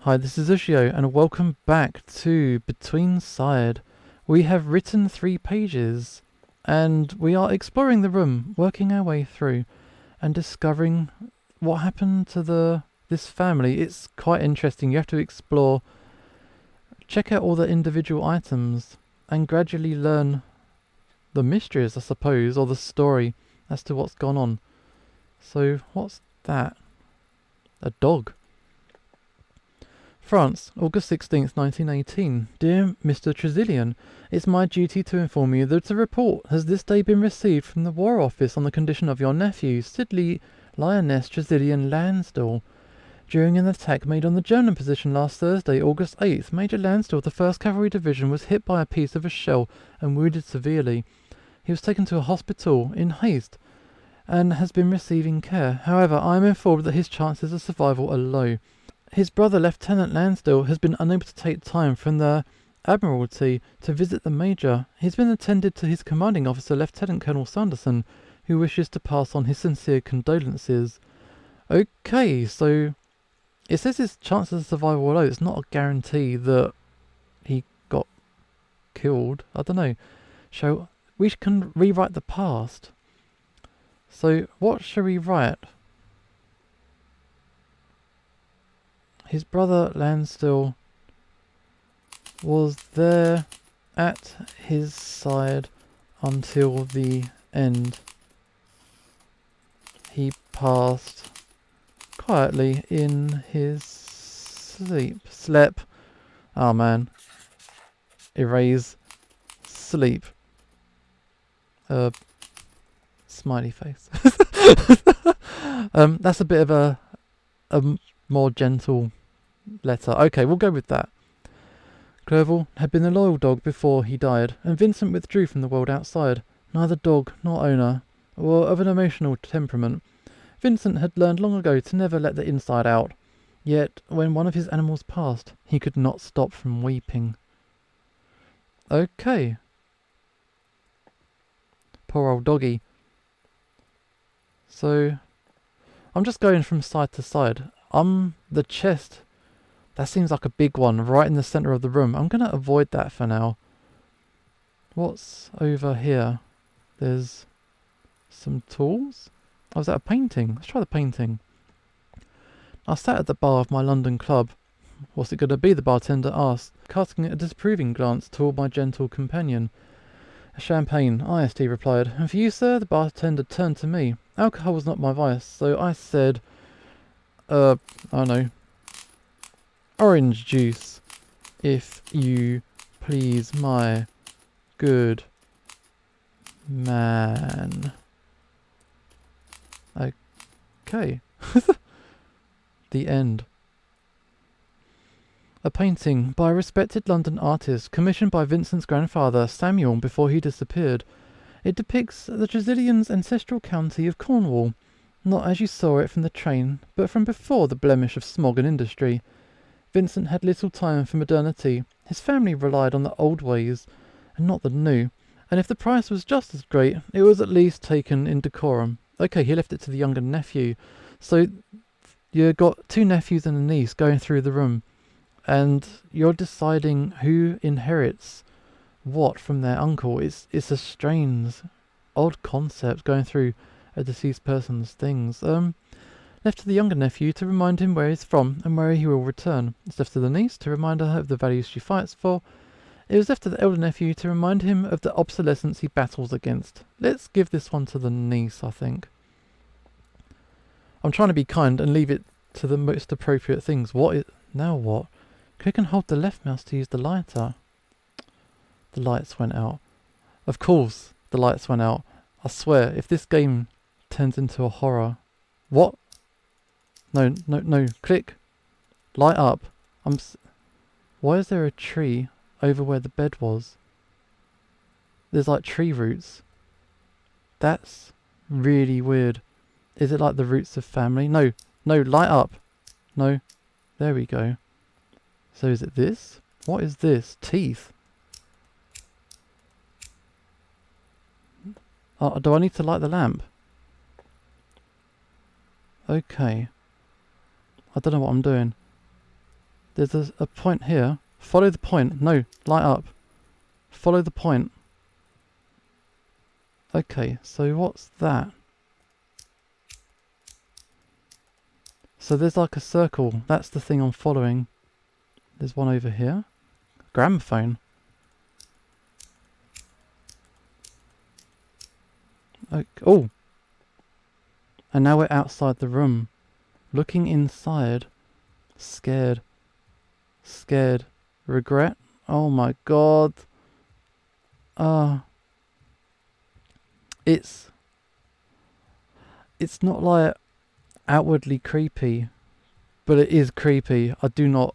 Hi, this is Ushio, and welcome back to Betweenside. We have written 3 pages, and we are exploring the room, working our way through, and discovering what happened to this family. It's quite interesting. You have to explore, check out all the individual items, and gradually learn the mysteries, I suppose, or the story as to what's gone on. So, what's that? A dog. France, August 16th, 1918. Dear Mr. Tresillian, it's my duty to inform you that a report has this day been received from the War Office on the condition of your nephew, Sidley Lioness Tresillian Lansdell. During an attack made on the German position last Thursday, August 8th, Major Lansdell of the 1st Cavalry Division was hit by a piece of a shell and wounded severely. He was taken to a hospital in haste and has been receiving care. However, I am informed that his chances of survival are low. His brother, Lieutenant Lansdell, has been unable to take time from the Admiralty to visit the Major. He's been attended to his commanding officer, Lieutenant Colonel Sanderson, who wishes to pass on his sincere condolences. Okay, so it says his chances of survival are low. It's not a guarantee that he got killed. I don't know. So we can rewrite the past. So what shall we write? His brother Lansdell was there at his side until the end. He passed quietly in his sleep. Oh man. Erase sleep. Smiley face. That's a bit of a more gentle letter. Okay, we'll go with that. Clerval had been a loyal dog before he died, and Vincent withdrew from the world outside. Neither dog nor owner were of an emotional temperament. Vincent had learned long ago to never let the inside out. Yet, when one of his animals passed, he could not stop from weeping. Okay. Poor old doggy. So, I'm just going from side to side. The chest, that seems like a big one right in the centre of the room. I'm going to avoid that for now. What's over here? There's some tools. Oh, is that a painting? Let's try the painting. I sat at the bar of my London club. What's it going to be? The bartender asked, casting a disapproving glance toward my gentle companion. Champagne, Ysty replied. And for you, sir? The bartender turned to me. Alcohol was not my vice, so I said, I don't know, orange juice, if you please, my good man. Okay. The end. A painting by a respected London artist, commissioned by Vincent's grandfather, Samuel, before he disappeared. It depicts the Tresillians' ancestral county of Cornwall, not as you saw it from the train, but from before the blemish of smog and industry. Vincent had little time for modernity. His family relied on the old ways, and not the new, and if the price was just as great, it was at least taken in decorum. Okay, he left it to the younger nephew. So, you got 2 nephews and a niece going through the room, and you're deciding who inherits what from their uncle. It's a strange, odd concept going through a deceased person's things. Left to the younger nephew to remind him where he's from and where he will return. It's left to the niece to remind her of the values she fights for. It was left to the elder nephew to remind him of the obsolescence he battles against. Let's give this one to the niece, I think. I'm trying to be kind and leave it to the most appropriate things. Now what? Click and hold the left mouse to use the lighter. The lights went out. Of course, the lights went out. I swear, if this game turns into a horror... What? No. Click. Light up. Why is there a tree over where the bed was? There's like tree roots. That's really weird. Is it like the roots of family? No, light up. No. There we go. So is it this? What is this? Teeth. Do I need to light the lamp? Okay. I don't know what I'm doing. There's a point here. Follow the point. No, light up. Follow the point. Okay, so what's that? So there's like a circle. That's the thing I'm following. There's one over here. Gramophone. Oh! And now we're outside the room. Looking inside. Scared. Scared. Regret. Oh my god. It's not like outwardly creepy, but it is creepy. I do not...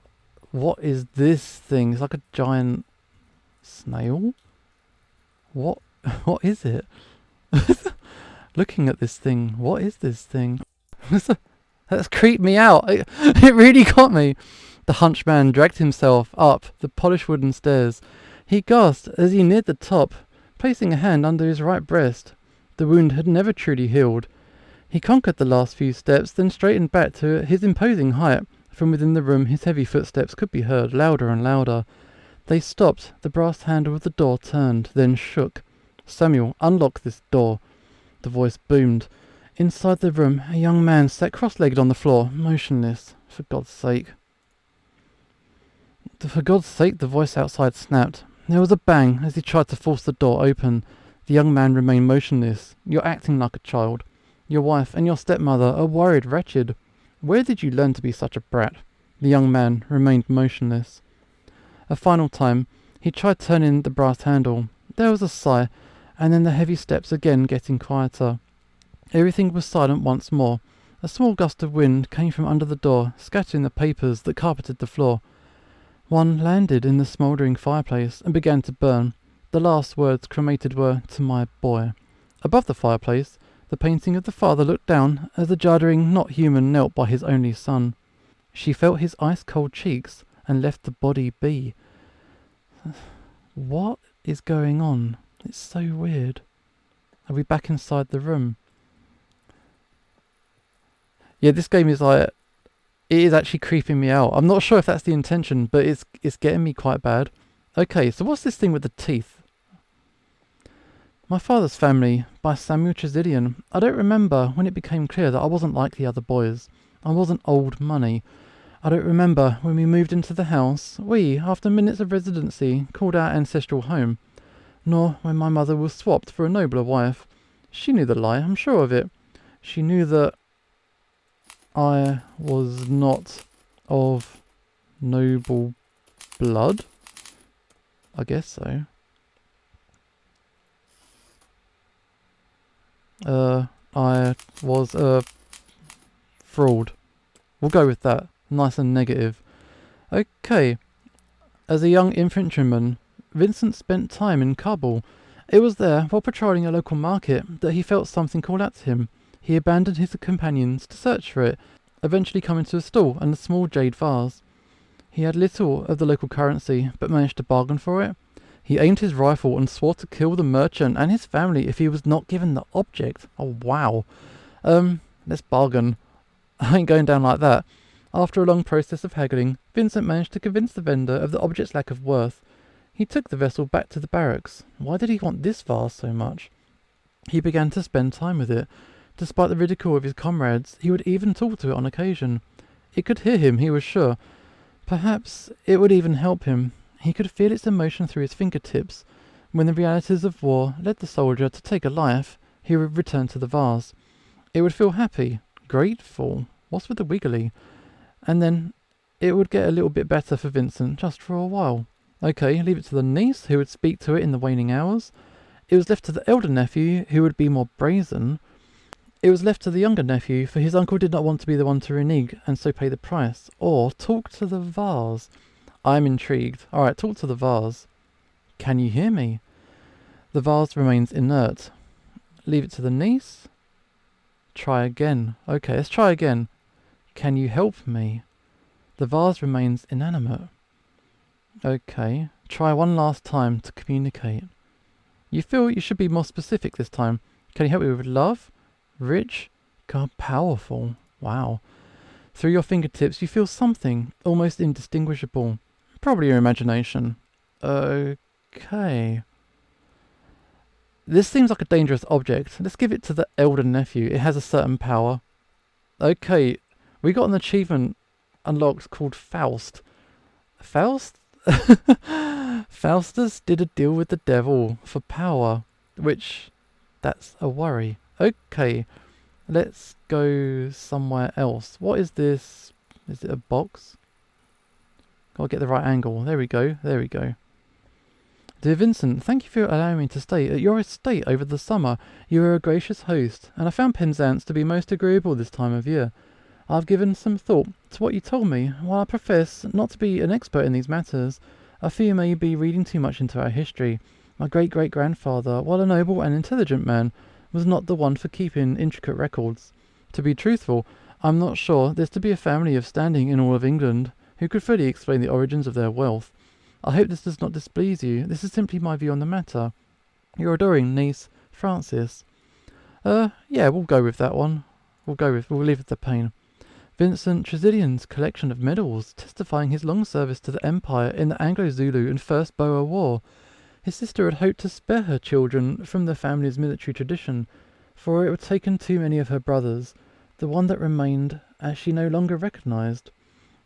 What is this thing? It's like a giant snail? What is it? Looking at this thing, what is this thing? That's creeped me out. It really got me. The hunchman dragged himself up the polished wooden stairs. He gasped as he neared the top, placing a hand under his right breast. The wound had never truly healed. He conquered the last few steps, then straightened back to his imposing height. From within the room his heavy footsteps could be heard, louder and louder. They stopped. The brass handle of the door turned, then shook. "Samuel, unlock this door." The voice boomed. Inside the room, a young man sat cross-legged on the floor, motionless. For God's sake. For God's sake, the voice outside snapped. There was a bang as he tried to force the door open. The young man remained motionless. "You're acting like a child. Your wife and your stepmother are worried, wretched. Where did you learn to be such a brat?" The young man remained motionless. A final time, he tried turning the brass handle. There was a sigh, and then the heavy steps again getting quieter. Everything was silent once more. A small gust of wind came from under the door, scattering the papers that carpeted the floor. One landed in the smouldering fireplace and began to burn. The last words cremated were, "To my boy." Above the fireplace, the painting of the father looked down as the juddering, not human, knelt by his only son. She felt his ice-cold cheeks and left the body be. What is going on? It's so weird. Are we back inside the room? Yeah, this game is like... It is actually creeping me out. I'm not sure if that's the intention, but it's getting me quite bad. Okay, so what's this thing with the teeth? My Father's Family by Samuel Tresilian. I don't remember when it became clear that I wasn't like the other boys. I wasn't old money. I don't remember when we moved into the house, we, after minutes of residency, called our ancestral home. Nor when my mother was swapped for a nobler wife. She knew the lie, I'm sure of it. She knew that I was not of noble blood. I guess so. I was a fraud. We'll go with that. Nice and negative. Okay. As a young infantryman, Vincent spent time in Kabul. It was there, while patrolling a local market, that he felt something call out to him. He abandoned his companions to search for it, eventually coming to a stall and a small jade vase. He had little of the local currency, but managed to bargain for it. He aimed his rifle and swore to kill the merchant and his family if he was not given the object. Oh, wow. Let's bargain. I ain't going down like that. After a long process of haggling, Vincent managed to convince the vendor of the object's lack of worth. He took the vessel back to the barracks. Why did he want this vase so much? He began to spend time with it. Despite the ridicule of his comrades, he would even talk to it on occasion. It could hear him, he was sure. Perhaps it would even help him. He could feel its emotion through his fingertips. When the realities of war led the soldier to take a life, he would return to the vase. It would feel happy, grateful. What's with the wiggly? And then it would get a little bit better for Vincent, just for a while. Okay, leave it to the niece, who would speak to it in the waning hours. It was left to the elder nephew, who would be more brazen. It was left to the younger nephew, for his uncle did not want to be the one to renege, and so pay the price. Or talk to the vase. I'm intrigued. Alright, talk to the vase. Can you hear me? The vase remains inert. Leave it to the niece. Try again. Okay, let's try again. Can you help me? The vase remains inanimate. Okay, try one last time to communicate. You feel you should be more specific this time. Can you help me with love? Rich? God, powerful. Wow. Through your fingertips you feel something, almost indistinguishable. Probably your imagination. Okay. This seems like a dangerous object. Let's give it to the elder nephew. It has a certain power. Okay, we got an achievement unlocked called Faust. Faust? Faustus did a deal with the devil for power, which, that's a worry. Okay, let's go somewhere else. What is this? Is it a box? Gotta get the right angle. There we go, there we go. Dear Vincent, thank you for allowing me to stay at your estate over the summer. You are a gracious host, and I found Penzance to be most agreeable this time of year. I've given some thought to what you told me. While I profess not to be an expert in these matters, I fear you may be reading too much into our history. My great-great-grandfather, while a noble and intelligent man, was not the one for keeping intricate records. To be truthful, I'm not sure there's to be a family of standing in all of England who could fully explain the origins of their wealth. I hope this does not displease you. This is simply my view on the matter. Your adoring niece, Frances. Yeah, we'll go with that one. We'll leave it the pain. Vincent Tresillian's collection of medals, testifying his long service to the Empire in the Anglo-Zulu and First Boer War. His sister had hoped to spare her children from the family's military tradition, for it had taken too many of her brothers, the one that remained as she no longer recognised.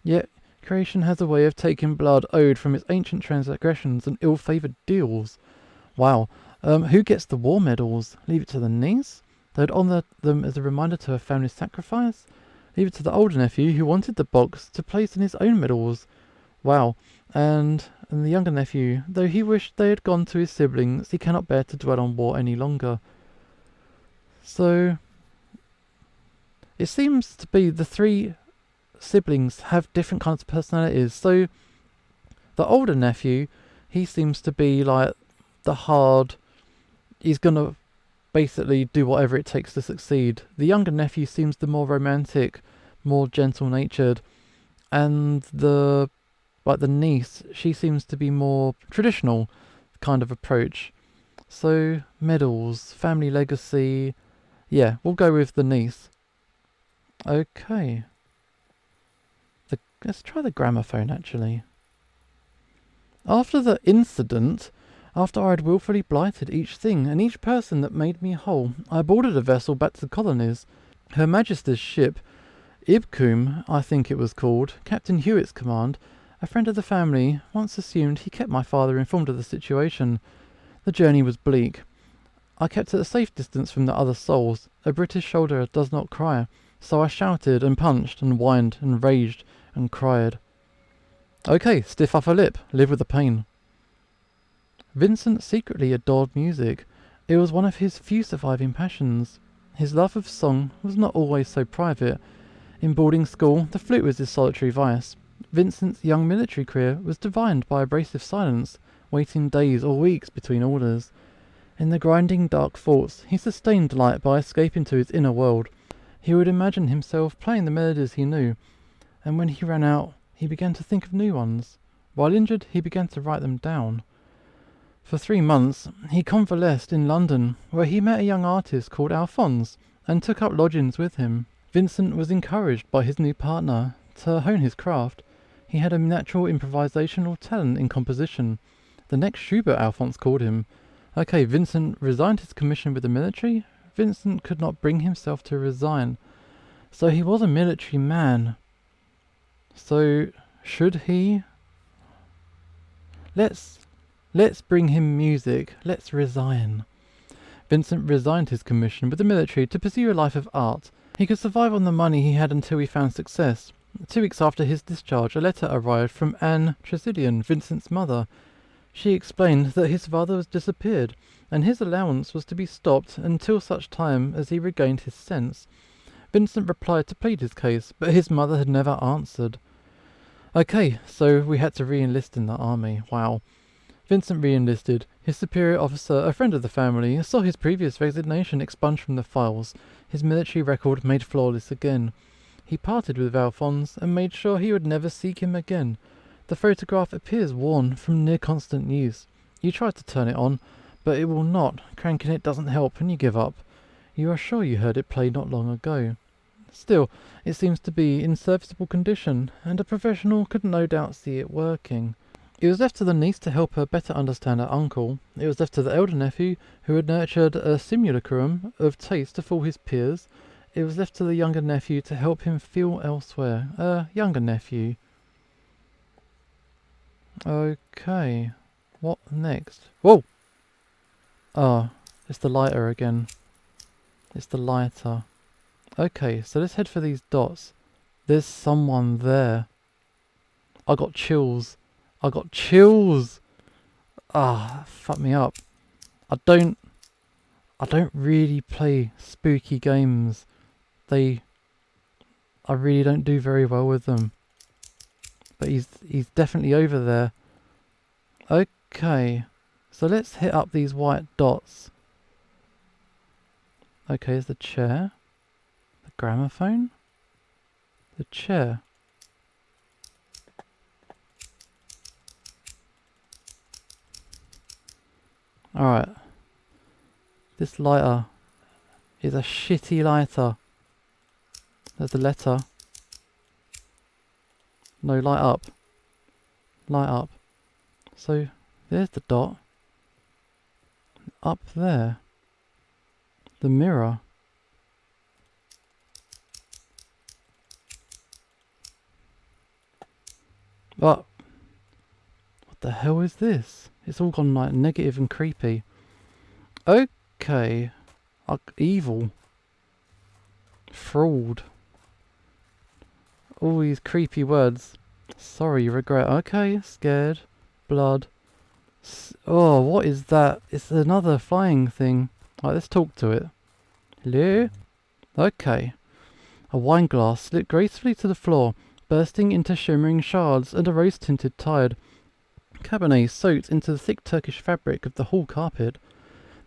Yet creation has a way of taking blood owed from its ancient transgressions and ill-favoured deals. Wow. Who gets the war medals? Leave it to the niece? They'd honour them as a reminder to her family's sacrifice? Leave it to the older nephew who wanted the box to place in his own medals. Wow. And the younger nephew, though he wished they had gone to his siblings, he cannot bear to dwell on war any longer. So, it seems to be the three siblings have different kinds of personalities. So, the older nephew, he seems to be like the hard, he's gonna basically do whatever it takes to succeed. The younger nephew seems the more romantic, more gentle-natured, and the niece, she seems to be more traditional kind of approach. So, medals, family legacy, yeah, we'll go with the niece. Okay. Let's try the gramophone, actually. After the incident, after I had willfully blighted each thing and each person that made me whole, I boarded a vessel back to the colonies. Her Majesty's ship, Ibkum, I think it was called, Captain Hewitt's command, a friend of the family, once assumed he kept my father informed of the situation. The journey was bleak. I kept at a safe distance from the other souls. A British soldier does not cry, so I shouted and punched and whined and raged and cried. Okay, stiff upper lip, live with the pain. Vincent secretly adored music. It was one of his few surviving passions. His love of song was not always so private. In boarding school, the flute was his solitary vice. Vincent's young military career was defined by abrasive silence, waiting days or weeks between orders. In the grinding dark thoughts, he sustained delight by escaping to his inner world. He would imagine himself playing the melodies he knew, and when he ran out, he began to think of new ones. While injured, he began to write them down. For 3 months, he convalesced in London, where he met a young artist called Alphonse, and took up lodgings with him. Vincent was encouraged by his new partner to hone his craft. He had a natural improvisational talent in composition. The next Schubert, Alphonse called him. Okay, Vincent resigned his commission with the military. Vincent could not bring himself to resign. So he was a military man. So, should he? Let's bring him music. Let's resign. Vincent resigned his commission with the military to pursue a life of art. He could survive on the money he had until he found success. 2 weeks after his discharge, a letter arrived from Anne Tresillian, Vincent's mother. She explained that his father was disappeared, and his allowance was to be stopped until such time as he regained his sense. Vincent replied to plead his case, but his mother had never answered. Okay, so we had to re-enlist in the army. Wow. Vincent re-enlisted. His superior officer, a friend of the family, saw his previous resignation expunged from the files, his military record made flawless again. He parted with Alphonse and made sure he would never seek him again. The photograph appears worn from near constant use. You try to turn it on, but it will not. Cranking it doesn't help and you give up. You are sure you heard it play not long ago. Still, it seems to be in serviceable condition, and a professional could no doubt see it working. It was left to the niece to help her better understand her uncle. It was left to the elder nephew, who had nurtured a simulacrum of taste to fool his peers. It was left to the younger nephew to help him feel elsewhere. Younger nephew. Okay. What next? Whoa! Ah, it's the lighter again. It's the lighter. Okay, so let's head for these dots. There's someone there. I got chills. I got chills! Ah, fuck me up. I don't really play spooky games. I really don't do very well with them. But he's definitely over there. Okay, so let's hit up these white dots. Okay, there's the chair, the gramophone, the chair. Alright, this lighter is a shitty lighter. There's the letter. No, light up. Light up. So, there's the dot. Up there. The mirror. What the hell is this? It's all gone like negative and creepy. Okay. Evil. Fraud. All these creepy words. Sorry, regret. Okay, scared. Blood. Oh, what is that? It's another flying thing. Right, let's talk to it. Hello? Okay. A wine glass slipped gracefully to the floor, bursting into shimmering shards and a rose-tinted tide. Cabernet soaked into the thick Turkish fabric of the hall carpet.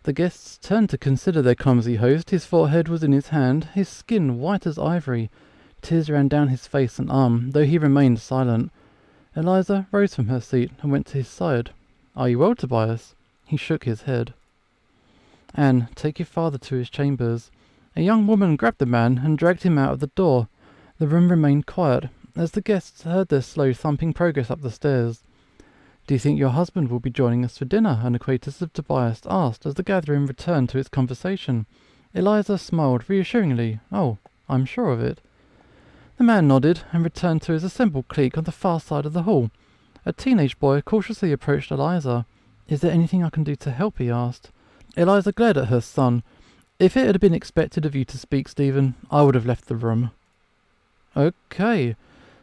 The guests turned to consider their clumsy host. His forehead was in his hand, his skin white as ivory. Tears ran down his face and arm, though he remained silent. Eliza rose from her seat and went to his side. "Are you well, Tobias?" He shook his head. "Anne, take your father to his chambers." A young woman grabbed the man and dragged him out of the door. The room remained quiet, as the guests heard their slow thumping progress up the stairs. "Do you think your husband will be joining us for dinner?" an acquaintance of Tobias asked as the gathering returned to its conversation. Eliza smiled reassuringly. "Oh, I'm sure of it." The man nodded and returned to his assembled clique on the far side of the hall. A teenage boy cautiously approached Eliza. "Is there anything I can do to help?" he asked. Eliza glared at her son. "If it had been expected of you to speak, Stephen, I would have left the room." Okay,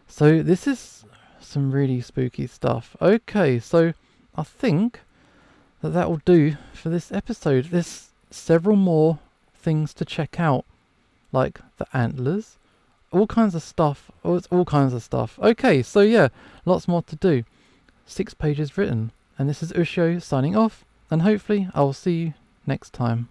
so this is some really spooky stuff. Okay, so I think that will do for this episode. There's several more things to check out, like the antlers, all kinds of stuff. Oh, it's all kinds of stuff. Okay, so yeah, lots more to do. 6 pages written, and this is Ushio signing off, and hopefully I will see you next time.